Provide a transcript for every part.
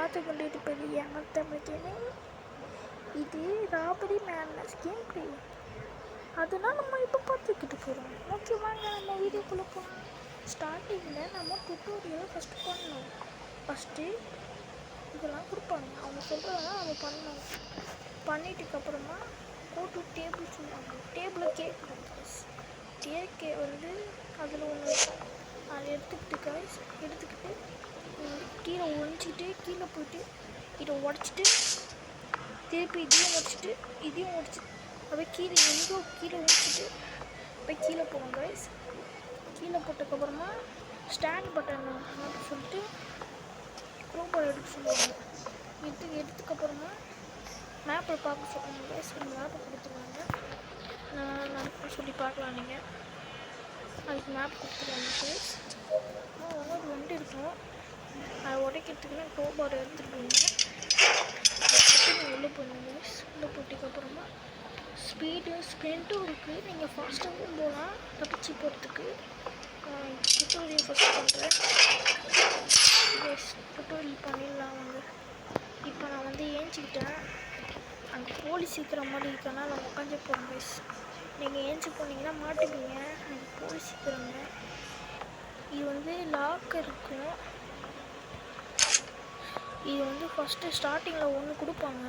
பார்த்து கொண்டிருப்பது எமன் தமிழ். இது ராபரி மேட்னஸ் கேம் பிளே. அதெல்லாம் நம்ம இப்போ பார்த்துக்கிட்டு போகிறோம். ஓகே, வாங்க நம்ம வீடியோக்குள்ளே போகலாம். ஸ்டார்டிங்கில் நம்ம டுட்டோரியலை ஃபஸ்ட்டு பண்ணணும். ஃபஸ்ட்டு இதெல்லாம் கொடுப்பாங்க, அவங்க சொல்கிறதெல்லாம் நம்ம பண்ணணும். பண்ணிட்டுக்கப்புறமா கோ டு டேபிள் சொல்லுவாங்க. டேபிளை கேட்கணும். கேக்கே வந்து அதில் ஒன்று அதை எடுத்துக்கிட்டு கீழே ஒழிச்சிக்கிட்டு கீழே போயிட்டு இதை உடச்சிட்டு திருப்பி இதையும் உடச்சிட்டு இதையும் உடச்சிட்டு அப்படியே கீழே எங்கோ கீழே உடச்சிட்டு போய் கீழே போவாங்க. கீழே போட்டதுக்கப்புறமா ஸ்டாண்ட் பட்டன் அப்படின்னு சொல்லிட்டு க்ரோபால் எடுக்க சொல்லுவாங்க. எடுத்துக்கப்புறமா மேப்பில் பார்க்க சொல்லுவாங்க. மேப்பை கொடுத்துருவாங்க. நான் சொல்லி பார்க்கலாம். நீங்கள் அதுக்கு மேப் கொடுத்துருவாங்க. ஒன்று வண்டி இருக்கும், அதை உடைக்கிறதுக்குன்னு க்ரோபால் எடுத்துருப்பீங்க. நீங்கள் உள்ளே போடுங்க. உள்ளே போட்டதுக்கப்புறமா ஸ்ப்ரிண்ட்டும் இருக்குது. நீங்கள் ஃபாஸ்ட்டாகவும் போகலாம் தப்பிச்சு போகிறதுக்கு. டுட்டோரியல் ஃபஸ்ட் பண்ணுறேன். டுட்டோரியல் பண்ணிடலாம் வாங்க. இப்போ நான் வந்து ஏஞ்சிக்கிட்டேன். அங்கே போலீஸ் இருக்கிற மாதிரி இருக்கனா நான் உட்காந்து போகிறேன். நீங்கள் ஏஞ்சி போனீங்கன்னா மாட்டுப்பீங்க. அங்கே போலீஸ் இருக்கிறாங்க. இது வந்து லாக்கர் இருக்கும். இது வந்து ஃபஸ்ட்டு ஸ்டார்டிங்கில் ஒன்று கொடுப்பாங்க.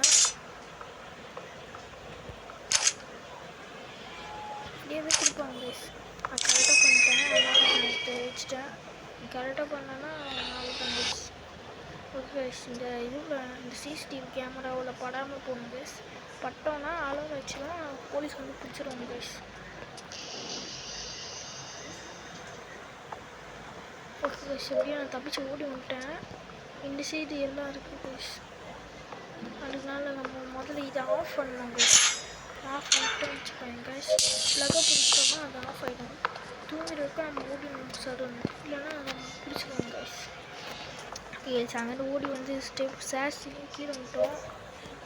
இப்படியே கொடுப்பாங்க. நான் கரெக்டாக பண்ணிட்டேன். அதனால் நான் எடுத்து வச்சுட்டேன். கரெக்டாக பண்ணேன்னா நான் ஓகே. இந்த இதில் இந்த சிசிடிவி கேமராவில் படாமல் போகணும். பட்டோன்னா அளவு வச்சு தான் போலீஸ் வந்து பிடிச்சிருவாங்க. ஓகே, எப்படியும் நான் தப்பிச்சு ஓடி வந்துட்டேன். இந்த சைடு எல்லாம் இருக்குது. அதனால நம்ம முதல்ல இதை ஆஃப் பண்ணலாம். ஆஃப் பண்ணிட்டு வச்சுக்கோங்க. லகை பிடிச்சோன்னா அது ஆஃப் ஆகிடும். தூங்குறதுக்கு நம்ம ஓடி சடணும், இல்லைன்னா நம்ம பிடிச்சிடுவோங்க. அங்கே ஓடி வந்து சேஸ்லையும் கீழே வந்துட்டோம்.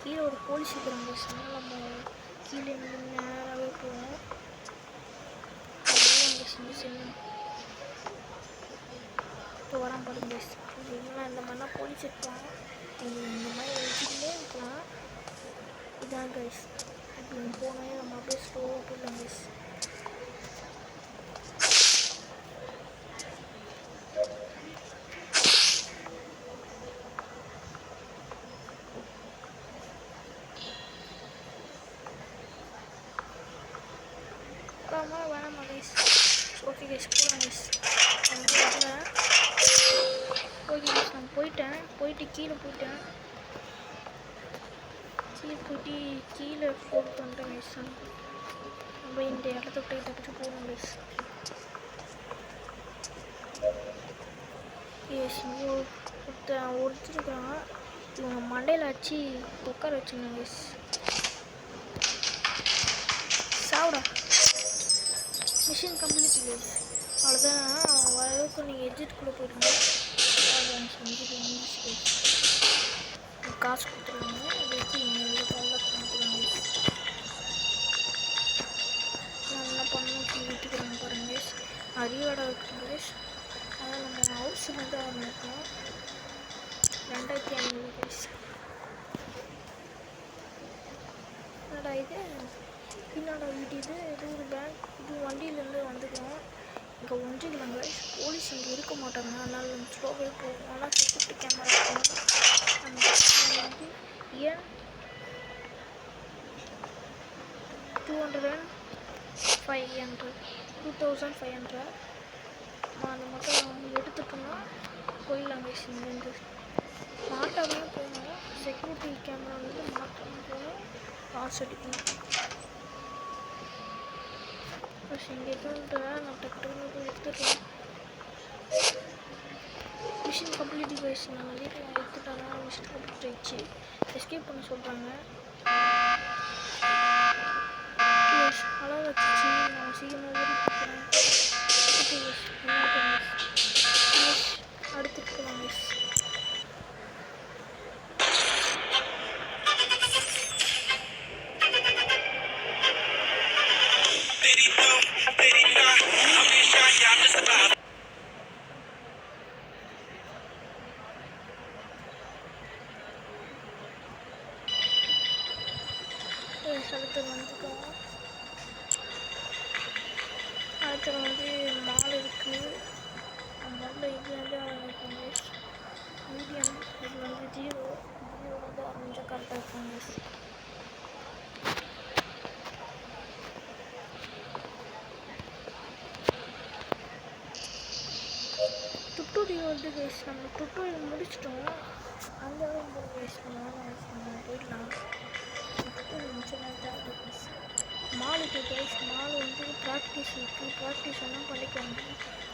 கீழே ஒரு போலீஸ் இருக்கிறாங்க. அதனால் நம்ம கீழே நேராகவே போவோம். அங்கே செஞ்சு இப்போ வரான் பாருங்க. இல்லைன்னா இந்த மாதிரிலாம் போலீஸ் இருப்பாங்க. இந்த மாதிரி வச்சுக்கிட்டே இருக்கலாம். இதான் கைஸ். இப்படி போனே நம்ம அப்படியே ஸ்லோவாக போயிடலாம் கைஸ். வேணாமா கைஸ்? ஓகே கைஸ், போகலாம் கைஸ். ஓகே கைஸ், நான் போயிட்டு கீழே போயிட்டு கீழே போட்டு வந்துட்டேன் கைஸ். நம்ம இந்த இடத்த விட்டு தப்பிச்சு போகணும் கைஸ். ஒருத்தருக்காங்க. இவங்க மண்டையில் வச்சு உட்கார வச்சுருந்தாங்க கைஸ். சாப்பிடா மிஷின் கம்ப்ளீட் கைஸ். அவ்வளோதான். வரவுக்கு நீங்கள் எக்ஸிட்டுக்குள்ளே போயிடுங்க. காசு கொடுத்துருவாங்க. அதை வச்சு நீங்கள் எவ்வளோ டெவலப் பண்ணிக்கிறாங்க. நல்லா பண்ணணும் சொல்லி விட்டுக்கிறாங்க பாருங்க. அறிவாடா இருக்குங்க கைஸ். அதான் நம்ம ஹவுஸில் வந்து ஆரம்பிக்கணும். 2500 கைஸ். என்னடா இது பின்னாடா வீட்டு இது ஒரு பேங்க். இது வண்டியிலேருந்து வந்துக்கலாம். இங்கே ஒன்றிக்கலாம் கைஸ். போலீஸ் இங்கே இருக்க மாட்டாங்க. அதனால் நம்ம ஸ்லோவே போகும். ஆனால் செக்யூரிட்டி கேமரா இருக்கணும். வந்து ஏன் 2500 அது மட்டும் எடுத்துட்டோம்னா போயிடலாம் கைஸ். இங்கேருந்து மாட்டாமே போகணும். செக்யூரிட்டி கேமரா வந்து மாட்டாமல் போகணும். காசு அடிக்கணும். இங்கே நான் டக்குன்னு போய் எடுத்துக்கலாம். Machine complete guys. நான் வீட்டில் எடுத்துட்டாங்க. மிஷின் கம்ப்ளீட் ஆகிடுச்சு. எஸ்கேப் பண்ண சொல்கிறாங்க. அளவு வச்சு நான் சீக்கிரமாக ஓடி போகிறேன். ஓகே கைஸ், அடுத்துட்டு போகலாம் கைஸ். அடுத்து வந்துட்டோம். அடுத்து வந்து மால் இருக்குது. மாலில் இதுலேருந்து ஆரம்பிக்கும் கைஸ். மீடியம் இது வந்து ஜீரோ வந்து ஆரம்பிச்சா கரெக்டாக இருக்கும் கைஸ். டுட்டோரியல் வந்து கைஸ் நம்ம டுட்டோரியல் முடிச்சிட்டோம். அந்த அளவுக்கு கைஸ் நம்ம போயிடலாம். டுட்டோரியல் முடிச்சோன்னா தேவை கைஸ். மாலுக்கு கைஸ் மால் வந்து ப்ராக்டிஸ் இருக்குது. ப்ராக்டிஸ் எல்லாம் பண்ணிக்கோங்க.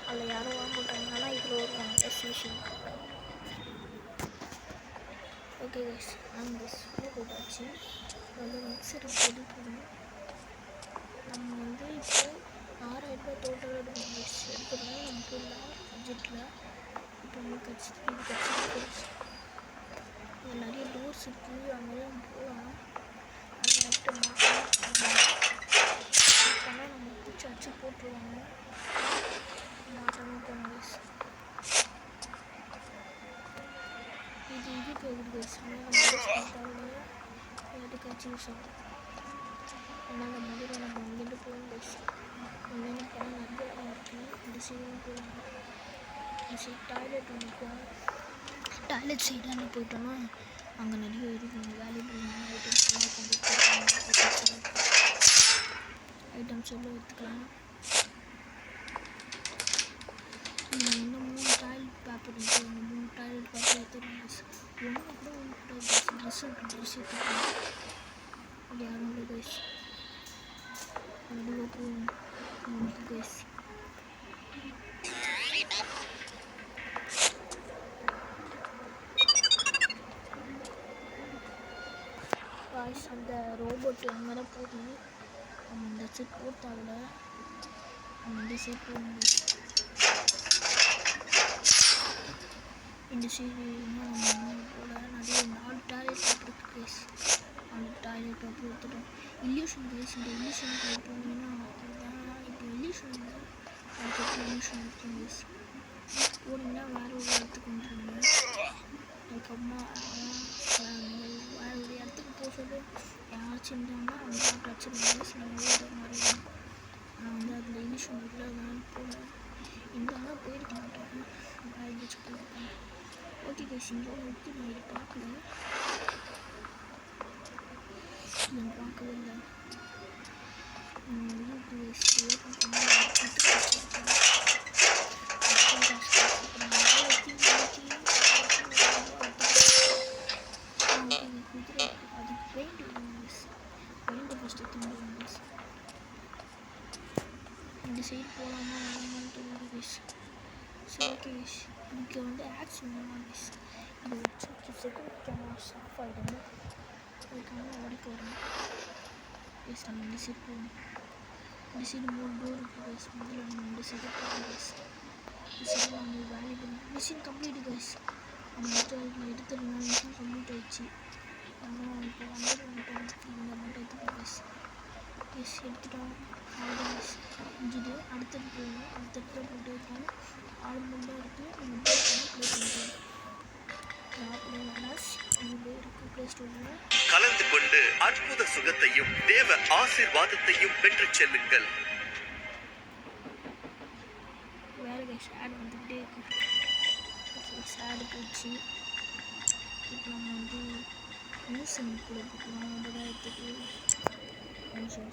அதில் யாரும் வாங்க மாட்டாங்க. ஆனால் இதில் வருவாங்க எஸ்சிஷன். ஓகே கைஸ் அந்த ஸ்கூல் போட்டாச்சு. வந்து மிக்சர் எடுக்கணும். நம்ம வந்து இப்போது 6000 ரூபாய் டோட்டலாக எடுக்கணும் கைஸ். எடுக்கிறோம் நம்ம போடலாம் பட்ஜெட்டில். இப்போ நமக்கு கட்சி இங்கே நிறைய டோர்ஸ் இருக்குது. அங்கெல்லாம் போகலாம். அது மட்டும் மாட்டோம்னா நம்ம பூச்சி அச்சு போட்டுருவாங்க. மாட்டாமல் போகணும் கைஸ். இதுக்கு எதிர்க்கு எடுக்காச்சு யூஸ் ஆகும். ஆனால் அந்த மாதிரி நம்ம இங்கேருந்து போகணும் கைஸ். இங்கேருந்து போனால் நிறைய இடம் இருக்குது. இந்த சைடும் போகலாம். இந்த சைடு டாய்லெட் ஒன்று இருக்கும். டாய்லெட் சைடாக போயிட்டோம்னா அங்கே நிறைய இருக்கும். வேல்யூபிளான ஐட்டம்ஸ்லாம் கொஞ்சம் ஐட்டம்ஸ் எல்லாம் எடுத்துக்கலாம். இன்னும் 3 டாய்லெட் பேப்பர் இருக்குது. அந்த 3 டாய்லெட் பேப்பர் எடுத்துக்கலாம். ஒன்று கூட ட்ரெஸ் எடுத்துக்கலாம். அது யாரும் கைஸ் அவ்வளோ போகும் கைஸ். காய்ஸ் அந்த ரோபோட் அங்கே தான் போகும். நம்ம இந்த சைட் போட்டாவில் நம்ம இந்த சைட் போகணும். இந்த சைடு இன்னும் போல நிறைய 4 டாய்லெட் பேப்பர் இருக்குது கைஸ். அந்த டாய்லெட் பேப்பர் எடுத்துட்டோம். Illusion guys. இந்த இல்யூஷன் போனீங்கன்னா இப்போ இல்யூஷன் அதுக்கப்புறம் இல்யூஷன் இருக்கும் கைஸ். போனீங்கன்னா வேறு ஒரு இடத்துக்கு வந்துடுங்க. அதுக்கப்புறமா வேறு ஒரு இடத்துக்கு போக சொல்லி யாராச்சும் இருந்தாங்கன்னா அவங்க பார்த்து வச்சுருந்தாங்க. நம்ம ஓடுற மாதிரி நான் வந்து அதில் இல்யூஷன் இல்லை நான் போனேன். இருந்தாலும் போயிருக்க மாட்டேன். எங்கேயாச்சும் போயிருக்கேன். ஓகே கைஸ் இங்கே வந்து நான் இதை பார்க்கல. நான் பார்க்கவே இல்லை. அதுக்கு பெயிண்ட் ஃபஸ்ட்டு தந்துடுவோம். இந்த சைடு போகலாமா வேணாமான்னு தோணுது கைஸ். சரி ஓகே கைஸ் இங்கே வந்து ஆக்ஷன் வேணாம் கைஸ். இது வச்சு செக்யூரிட்டி கேமராஸ் ஆஃப் ஆகிடும். அதுக்காக உடைக்க வரணும் கைஸ். நம்ம இந்த சைடு போகணும். இந்த சைடு 3 டோர் இருக்குது கைஸ். முதல்ல நம்ம இந்த சைடு போகணும் கைஸ். இந்த சைடு நம்ம வேல்யூபிள் மிஷின் கம்ப்ளீட் கைஸ். நம்ம எடுத்துருந்தோம். மிஷின் கம்ப்ளீட் ஆகிடுச்சு. நம்ம இப்போ வந்துட்டோம். இந்த மட்டும் எடுத்துக்கோம் கைஸ். கைஸ் எடுத்துட்டோம். அவ்வளோதான் கைஸ் முடிஞ்சுது. அடுத்தது போகணும். அடுத்த இடத்துல போட்டு இருக்கோம். ஆல்மண்டாக இருக்குது. நம்ம ப்ளே பண்ணிக்கலாம். கலந்து கொண்டு அற்புத சுகத்தையும் தேவ ஆசீர்வாதத்தையும் பெற்று செல்லுங்கள். வேற கைஸ் ஆட் வந்துகிட்டே இருக்கு. ஆட் போச்சு. இப்போ நம்ம வந்து மியூசியம் கூட போகலாம். 50,000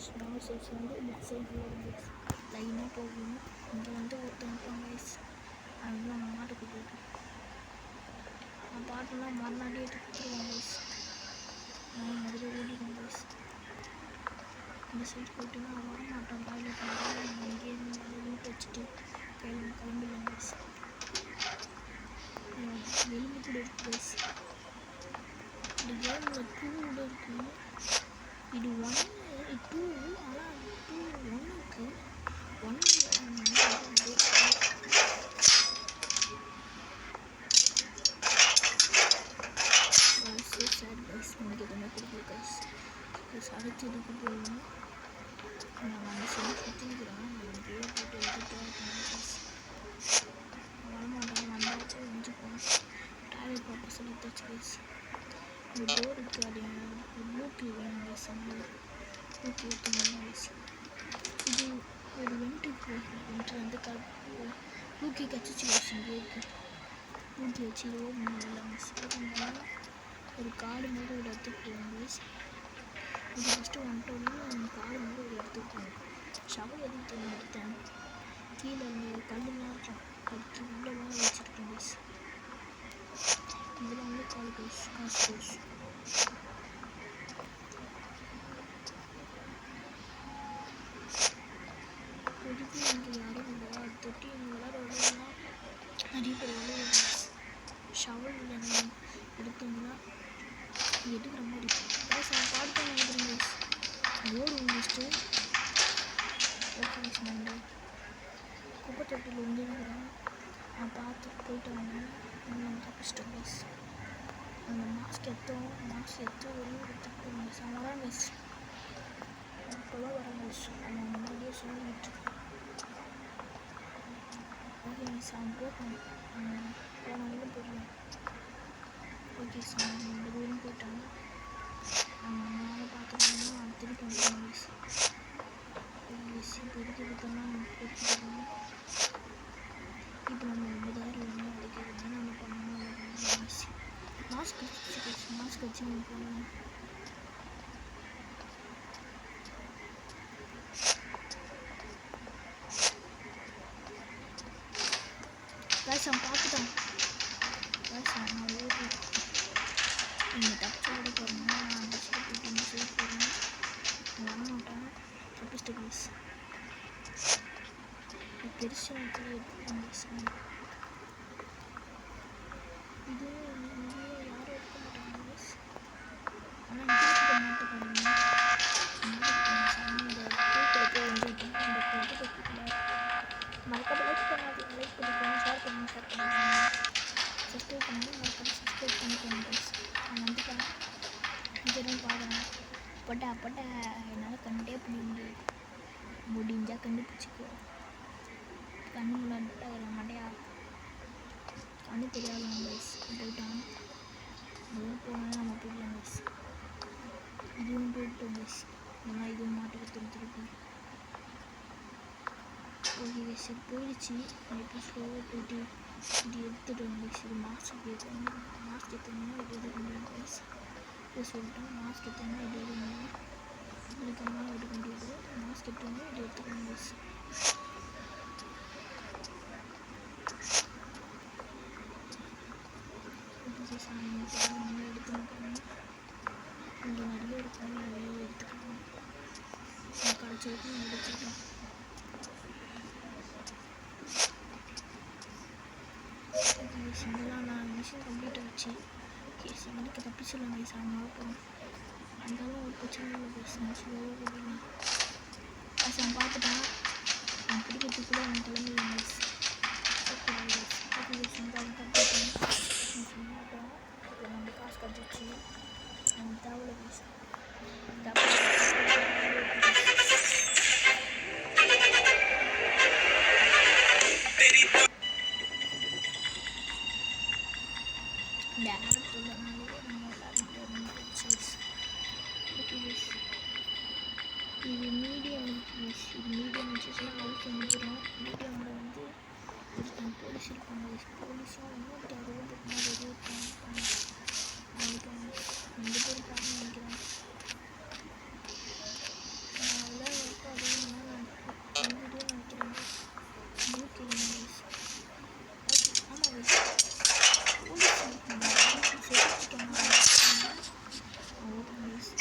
ஸ்மால் சைஸ் வந்து பிக் சைஸ் புக்ஸ் லைனாக போகணும். இங்கே வந்து ஒருத்தவங்க கைஸ் அதெல்லாம் நம்ம மாட்டுக்கு போயிடும். நான் பாட்டுனா மறுநாடியே கொடுத்துருவோம் கைஸ். நான் முதல்ல ஓடிடுவோம் கைஸ். இந்த சைடு போயிட்டுன்னா வர மாட்டோம். டாய்லெட் பண்ணுறோம். நம்ம இங்கேயே வீட்டு வச்சுட்டு கையில் கிளம்பிடலாம் கைஸ். எலும்பு கூட இருக்குது கைஸ். இந்த கேமில் 2 கூட இருக்குது. இது 1 2 ஆனால் 2 1க்கு 1 நமக்கு எதுவுமே கொடுக்கல கைஸ். அடுத்து இதுக்கு போகணும். நான் வந்து சொல்லி சுற்றிக்கிறேன். நான் இங்கேயே போட்டு எடுத்துகிட்டே இருக்கேன் கைஸ். வரமாட்டேன். வந்தாச்சும் எஞ்சிப்போம். டாய்லெட் பார்க்க சொல்லி தச்சு கைஸ். இந்த டோர் இருக்குது. அது ப்ளூ கீ வேணும் கைஸ். ஓகே கைஸ், இது ஒரு என்ட்ரி வந்து ஊக்கி கச்சிச்சு வச்சுங்க. ஊக்கி வச்சு ஓடணும் இல்லாமல் ஒரு காடு மாதிரி ஒரு இடத்துக்கு போகும் கைஸ். இது ஃபஸ்ட்டு வந்துட்டோன்னா காடு மாதிரி ஒரு இடத்துக்கு போகும். ஷவல் எதுக்கு எடுத்தேன், கீழே அந்த கல்லுலாம் இருக்கும், அதுக்கு உள்ளெல்லாம் வச்சுருக்கேன் கைஸ். இதெல்லாம் வந்து கால் கைஸ், காசு கைஸ். இப்போதைக்கு இங்கே யாரும் இல்லையா, தொட்டி எங்கள் விளாட்றதுலாம் நிறைய பேர் விளையாடுவாங்க கைஸ். ஷவல் எடுத்தோம்னா எடுக்கிற மாதிரி கைஸ். அவன் பாட்டு நினைக்கிறேன் கைஸ், ஓடுவோம் ஃபஸ்ட்டு. ஓகே கைஸ், நான் குப்பை தொட்டியில் வந்து இருக்கிறேன். நான் பார்த்துட்டு போயிட்டு வந்தேன், நம்ம தப்பிச்சிட்டோம் கைஸ். அந்த மாஸ்க் எடுத்து வெளியே எடுத்துகிட்டு போங்க கைஸ். அவன் வரான் கைஸ், இப்போதான் வரான் கைஸ். அவன் முன்னாடியே சொல்லிட்டு ஓகே கைஸ், அவன் போட்டான், போனவங்களும் போயிடலாம். ஓகே சார், அவன் 2 பேரும் போயிட்டாங்க. அவனால் பார்த்துட்டோம்னா அவன் திருப்பி வந்துடுவான் கைஸ். இப்போ இருக்கிறதெல்லாம் போட்டுக்கிட்டோம். இப்போ நம்ம 90,000 ஒன்றும் அடிக்கிறது நம்ம பண்ணணும். மாஸ்க் வச்சு நம்ம போகணும். கைஸ், அவன் பார்த்துட்டான் கைஸ். நான் ஓடுறேன், நீங்கள் தப்பிச்சு ஓட போகிறோம்னா நான் அந்த சைடு போயிட்டு இந்த சைடு போகிறேன். வர மாட்டேன், தப்பிச்சிட்டு கைஸ். பெருசாக எடுத்துக்கோங்க கைஸ். இது யாரும் எடுக்க மாட்டாங்க கைஸ். ஆனால் எடுக்க மாட்டேங்க. இந்த கூட்டில் போய் வந்துட்டேன். இந்த கூட்டத்தில் மறக்காம லைக் பண்ணாதீங்க, லைக் பண்ணிக்கோங்க, ஷேர் பண்ணுங்க, சப்ஸ்கிரைப் பண்ணாலும் மறக்காம சப்ஸ்கிரைப் பண்ணிக்கோங்க கைஸ். நான் வந்துட்டேன், இதெல்லாம் பாருங்கள். பட்டா என்னால் கண்டே பண்ண முடிஞ்சால் கண்டுபிடிச்சிக்கோ. கண்ணு முன்னாடி மண்டையா கண்ணு தெரியாது கைஸ். போயிட்டான், இதுவும் போனால் நம்ம போயிடலாம் கைஸ். இதுவும் போயிட்டோம் கைஸ், ஏன்னா இதுவும் மாட்டுக்கு திருப்பி. ஓகே கைஸ், இது போயிடுச்சு. இப்போ ஸ்லோவாக போயிட்டு இது எடுத்துகிட்டு வந்து கைஸ். இது மாஸ்க் எடுத்தோம்னா இது எடுக்க முடியும் கைஸ். இது சொல்லிட்டேன், மாஸ்க் எடுத்தோம்னா இது எடுக்க முடியும். இதுக்கெல்லாம் எடுக்க முடியாது. மாஸ்க் எடுத்தோம்னா இது எடுத்துக்கணும் கைஸ். எடுத்துக்கணும், இங்கே நிறைய இருக்கும், நிறைய எடுத்துக்கலாம். கடைச்சிருக்கும் எடுத்துக்கலாம். இதெல்லாம் நான் மிஷின் கம்ப்ளீட் ஆச்சு. கேஸ் எனக்கு தப்பிச்சிடலாம் கைஸ். அவனால போகிறோம், அந்தாலும் ஒரு பிரச்சனை இல்லை கைஸ். நான் ஸ்லோவாக போடலாம் கைஸ். அவன் பார்த்துட்டான், அவன் பிடிக்கிறதுக்குள்ளே அவன் கிளம்பிடலாம் கைஸ். ஓகே கைஸ், வந்து அவன் கம்ப்ளீட் சொன்னாட்டோம். இப்போ நம்ம காசு கட்டிச்சு நம்ம தேவையில்ல கைஸ். இது மீடியம் இருந்துச்சுன்னா அவுட் வந்துடும். மீடியமில் வந்து ஒருத்தன் போலீஸ் இருப்பாங்க, போலீஸும் இன்னொருத்தர் ரோபோட் மாதிரி இருப்பாங்க. 2 பேர் இருப்பாங்கன்னு நினைக்கிறேன். அதெல்லாம் இருக்கும், அதே நான் வீடியோ நினைக்கிறேன். ஓகே கைஸ், ஆமாம் கைஸ், போலீஸ் இருப்பாங்க, செத்துட்டாங்க. ஓகே கைஸ்,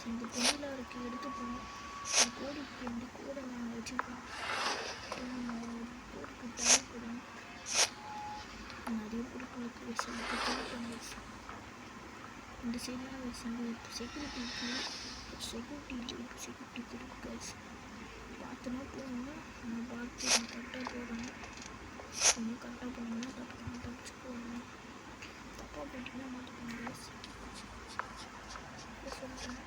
இந்த பொண்ணில் இருக்கு எடுத்துப்போம். கோடிக்கு வந்து கோடை நாங்கள் வச்சுருக்கோம். கோடிக்கு தேவைப்படும் நிறைய பொருட்களுக்கு விஷயத்துக்கு தேவைப்படும். இந்த சைட்லாம் செக்யூரிட்டி இருக்கு. பார்த்தோன்னா போகணும்னா நம்ம பார்த்து கரெக்டாக போகணும். கொஞ்சம் கரெக்டாக போனோம்னா தப்பிச்சு போகணும். தப்பாக போயிட்டீங்கன்னா மாட்டிக்கோங்க சொல்லிட்டேன்.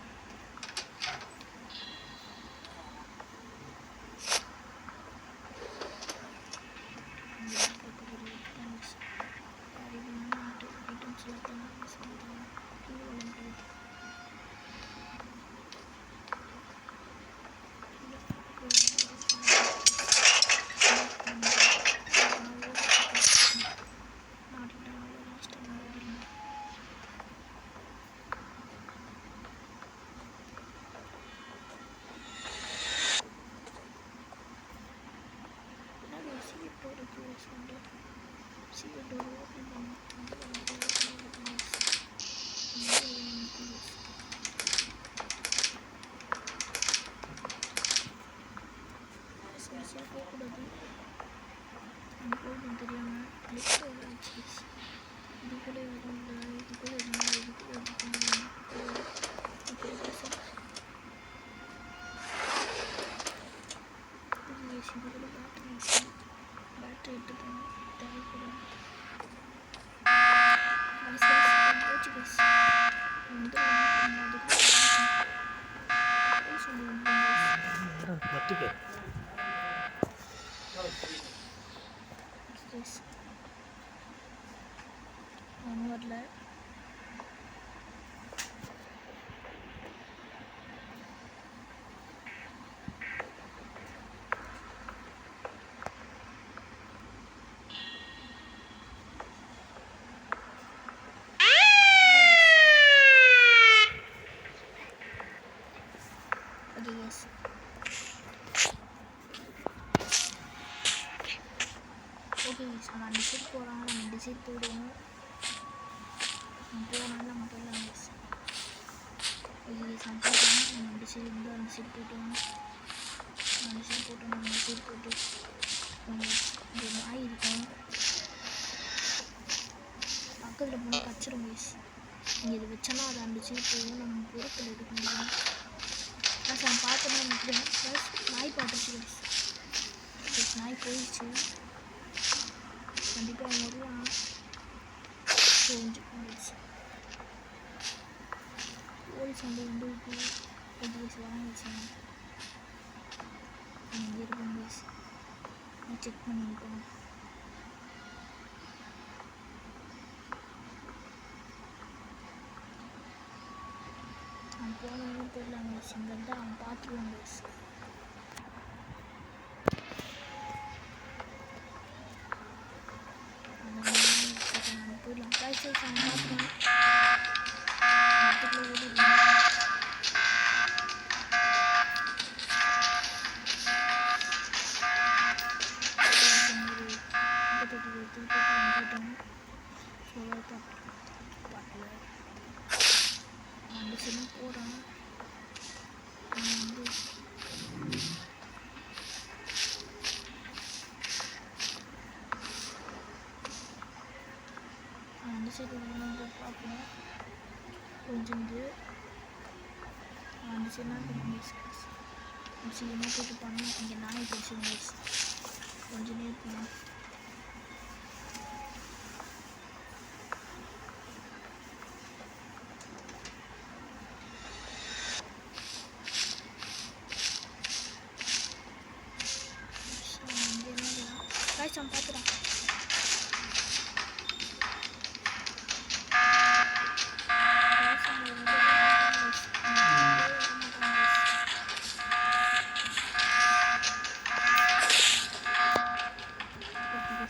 10 பேர். Yes. ஒன்றும் வரல. Okay, yes. ஓகே நம்ம அந்த சைட் போகலாம். நம்ம இந்த சைட் போயிடுவோம். போனாலும் நம்ம போயிடலாம். ஓகே நம்ம போட்டோம். நம்ம இந்த சைடு இருந்து அந்த சைடு போயிட்டோம். அந்த சைடு போட்டோம். நம்ம இந்த சைடு போட்டு நம்ம இந்த நாய் இருக்கும் பக்கத்தில் போனால் கச்சிரும் வயசு. நீங்கள் இதை வச்சோன்னா அது அந்த சைடு போகும். நம்ம பொருட்கள் எடுக்க முடியும். ப்ளஸ் நம்ம பார்த்தோன்னா நினைக்கிறேன். ப்ளஸ் நாய் பார்த்துச்சு ப்ளஸ் நாய் போயிடுச்சு. கண்டிப்பாக அவங்க வருவாங்க. கொஞ்சம் போயிடுச்சு. போலீஸ் வந்து இப்போ வாங்கிச்சு. இங்கே இருப்பாங்க. செக் பண்ணிருக்கோம். அவன் போனவங்க தெரியல. இங்கே தான் அவன் பார்த்துருவாங்க. நம்ம போயிடலாம். காய்ச்சி அவன் பார்த்துருவான். அதுக்குள்ளே ஓடிடலாம். அந்த சின்ன போகிறான். வந்து அந்த சைடு வந்து பார்க்கணும். கொஞ்சம் அந்த சைடுனா சீக்கிரமாக போட்டு பண்ணணும். இங்கே நாய் பிடிச்சி கொஞ்சம் நேரம் காய்ச்சான் பார்த்துறான்.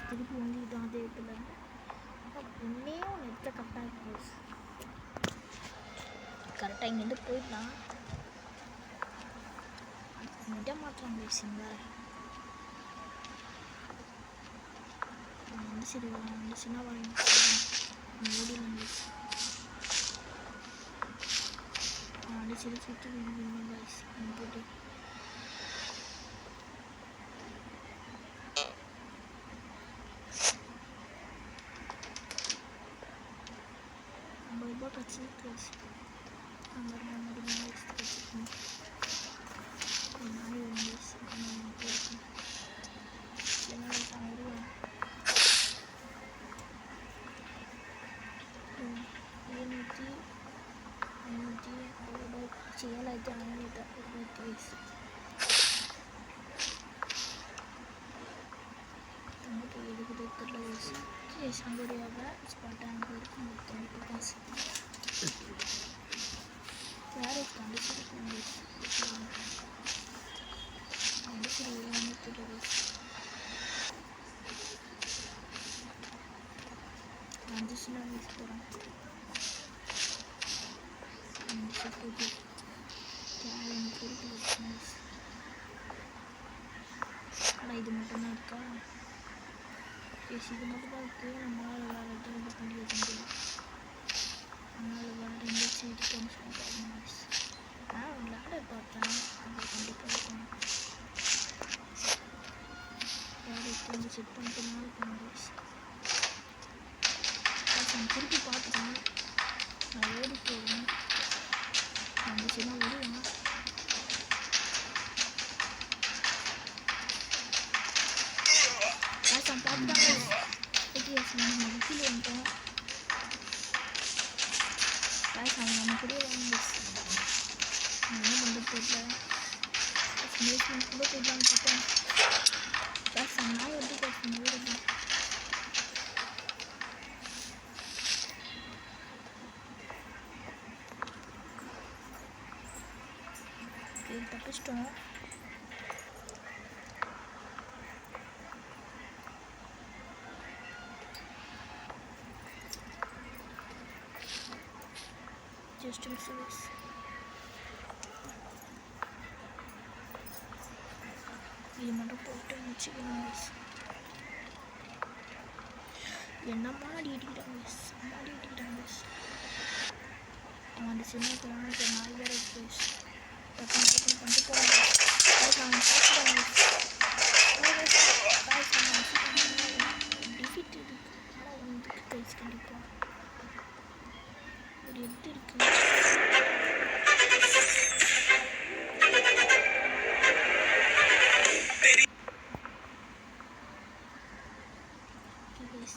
திருப்பி வந்து இதான் அதே இடத்துல ஒன்றே ஒன்று இடத்துல கரெக்டாக இருக்கும். கரெக்டாக இங்கேருந்து போயிடலாம். விட மாட்டோம் பேசுங்க. வந்து சரி வந்து சின்ன வாங்க ஓடிலாம் அப்படி சரி சுற்றி பாய்ஸ் போட்டு ரொம்ப கட்சி அங்கே கட்சிக்கணும். நாய் வந்து வருவேன். 7,500 தங்கிட்டு எடுக்குது தெரியல. சங்கோடியாக ஸ்பாட்டாக அங்கே இருக்கும். தொண்ணூறு காசு வேறு கண்டிப்பாக எல்லாமே தெரியல. வந்துச்சுன்னா வீட்டு போகிறோம். ஆனால் இது மட்டும்தான் இருக்கா? இது மட்டும் தான் இருக்குது. நம்மளால் வேறு எதுவும் இது பண்ணி வைக்க முடியும். அதனால் வேறு எந்த சைடு டென்ஷன் பண்ணணும். நான் லேடர் பார்த்தேன். அது கண்டிப்பாக இருக்கணும். லேடர் கொஞ்சம் செட் பண்ணிட்டனால பண்ணுவேன். திருப்பி பார்த்துட்டேன். நான் ஓடி போவேன். வந்துச்சுன்னா ஓடுவேன். பார்த்துட்டாங்க. நம்ம கீழே வந்துட்டோம். அவங்க நம்ம கூட வாங்க என்ன பண்ணுறது தெரியல. பேஸ்மெண்ட் கூட போயிடலான்னு பார்த்தேன். கேஸ் நான் எப்படி கேஸ் பண்ண வீடு தப்பிச்சிட்டோம். Just miss. இது மட்டும் போட்டு வச்சுக்கணும். என்ன மாடி இடிக்கிறாங்க, மாடி இடிக்கிறாங்க. அந்த சின்னத்தில் இப்போ 4 பேர் இருக்கு. டக்குனு பண்ணிட்டு போகிறாங்க. டிஃபிட் இருக்கு. ஆனால் வந்து கைஸ் கண்டிப்பாக ஒரு எட்டு இருக்கு.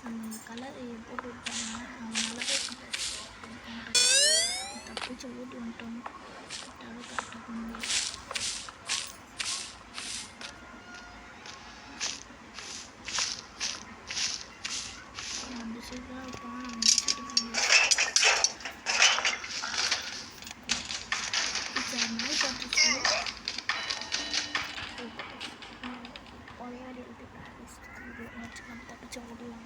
நம்ம கலர் போட்டு விட்டாங்க. அதனால தப்பிச்சு ஓட்டி வந்துட்டோம். கரெக்டாக பண்ணுங்க. அந்த சைடு தான் இருப்பான். அந்த சைடு இப்போ நாய் பார்த்துச்சு. ஒரே தப்பிச்சு ஓடுவாங்க.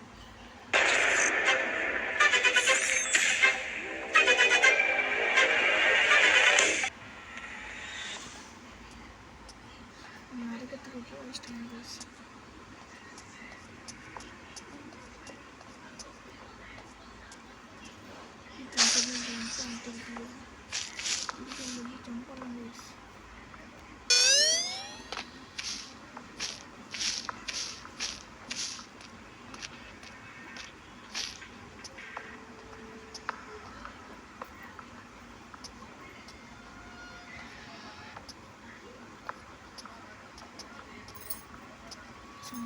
நறுக்கிறதுக்கு வச்சிட்டாங்க. ஜம்ப் பண்ணாங்க.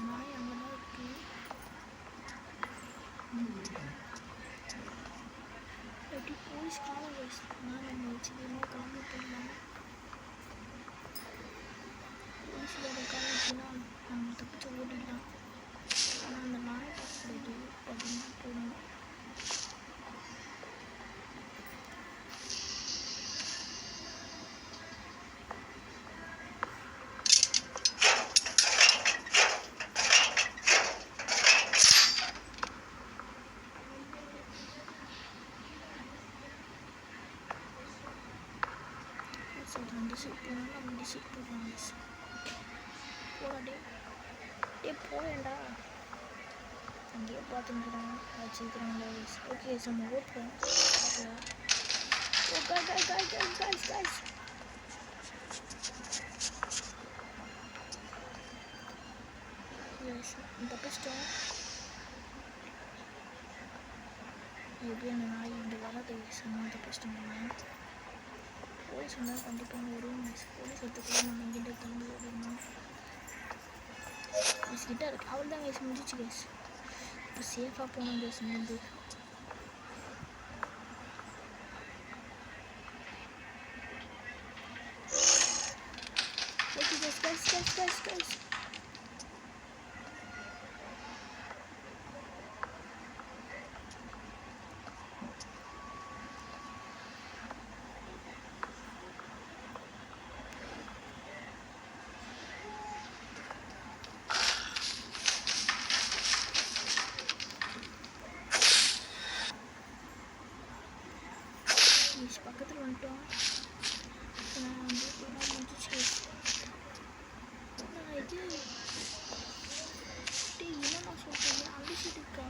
நாய் அங்கெல்லாம் இருக்கு. எப்படி போலீஸ் காலேஜ் நான் நம்ம வச்சுக்கணும் கிளம்பி போயிடலாம். போலீஸ் வேறு காலேஜ்னா நம்ம தப்பிச்சு ஓடிடலாம். ஆனால் அந்த நாய் பார்க்கக்கூடாது அப்படின்னு போகணும். அந்த சீட் போனாலும் அந்த சீட் போடுறாங்க. போடா டே போயேண்டா. அங்கேயே பார்த்துக்கிறாங்க வச்சுக்கிறாங்க. ஓகே நம்ம ஓட்டுறோம். ஓ guys. Yes, தப்பிச்சிட்டோம். எப்படி அந்த நாய் இங்கே வராது. செம்ம தப்பிச்சிட்டோம். போலீஸ் வந்தால் கண்டிப்பாக வரும். போலீஸ் எடுத்துக்கூட நம்ம இங்கிட்ட கிளம்பி ஓடிடணும். மிஸ் கிட்ட இருக்கு. அவள் தான் கேஸ் முடிஞ்சிச்சு கேஸ். இப்போ சேஃபாக போகணும் கேஸ். இங்கேருந்து ஓகே guys. பக்கத்தில் வந்துட்டோம். நான் வந்து முடிஞ்சிச்சு. நான் இது என்ன சொல்கிறேன் அந்த சீட் இருக்கா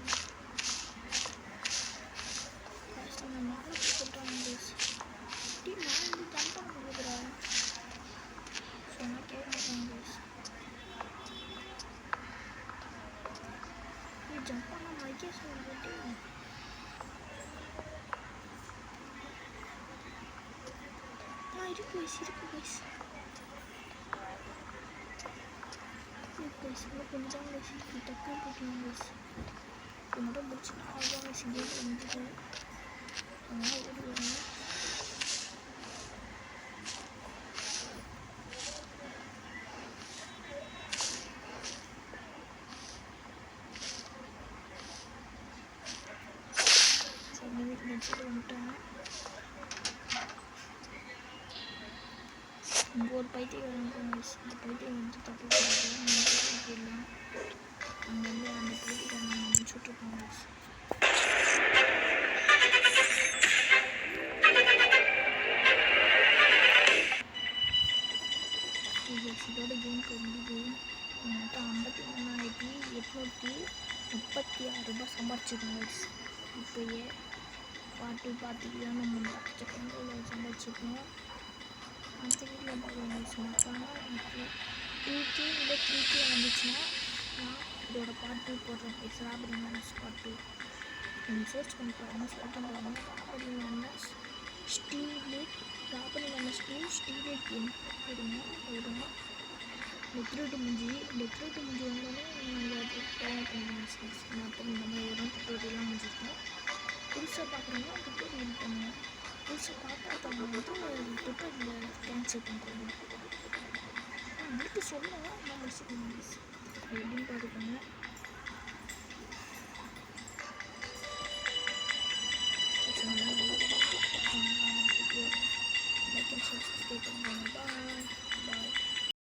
நம்ம மேலே சொல்கிறாங்க. நான் வந்து ஜம்ப் பண்ண முடியுதுடா. சொன்னால் கேட்க மாட்டாங்க. ஜம்ப் பண்ண மைக்கே சொல்லிட்டு இருக்கு guys. கொஞ்சம் டக்குனு போட்டுருவோம் guys. இது மட்டும் முடிச்சுன்னா அவ்வளோதான் சிங்கிள் வந்துட்டு அதனால் ஓடுவாங்க. பைத்தியம் guys. இந்த பைத்தியம் வந்து தப்பு போயிடலாம் அங்கே வந்து அந்த பைத்தியம் நம்ம முடிச்சுட்ருக்கோம் guys. இதோட கேம் முடியுது. மொத்தம் 53,836 சம்பாதிச்சிருக்கோம் guys. இப்போயே பாட்டு பார்த்துக்கிட்டு தான் நம்ம லட்சக்கணக்கில் சம்பாதிச்சிருக்கோம். அடுத்த வீட்டில் பார்க்கலாம் guys. மறக்காமல் எனக்கு 3K இல்லை 3K வந்துச்சுன்னா நான் இதோட பாட்டு போடுறேன் guys. ராபரி மேனஸ் பாட்டு நீங்கள் சர்ச் பண்ணி பாருங்கள். ஸ்பாட்டும் பாருங்கள். ராபரி மேனஸ் ஸ்டீலேட் ராபரி மேனஸ் 2 ஸ்டீலேட் கேம் போடுங்க. டெக்ரேட்டு முடிஞ்சு வந்தோடனே நீங்கள் அது டவுன் பண்ணுங்க. மற்ற இந்த மாதிரி வரும் டுட்டோரியெல்லாம் முடிஞ்சிருக்கோம். புதுசாக பார்க்குறவங்க டுட்டோரியல் பண்ணுங்கள். புதுசாக பார்க்காதவங்க வந்து டுட்டோரியல் கேன்சல் பண்ணுறாங்க. முடித்து சொன்னால் நான் முடிச்சுக்கணும் எப்படின்னு பார்த்துக்கோங்க.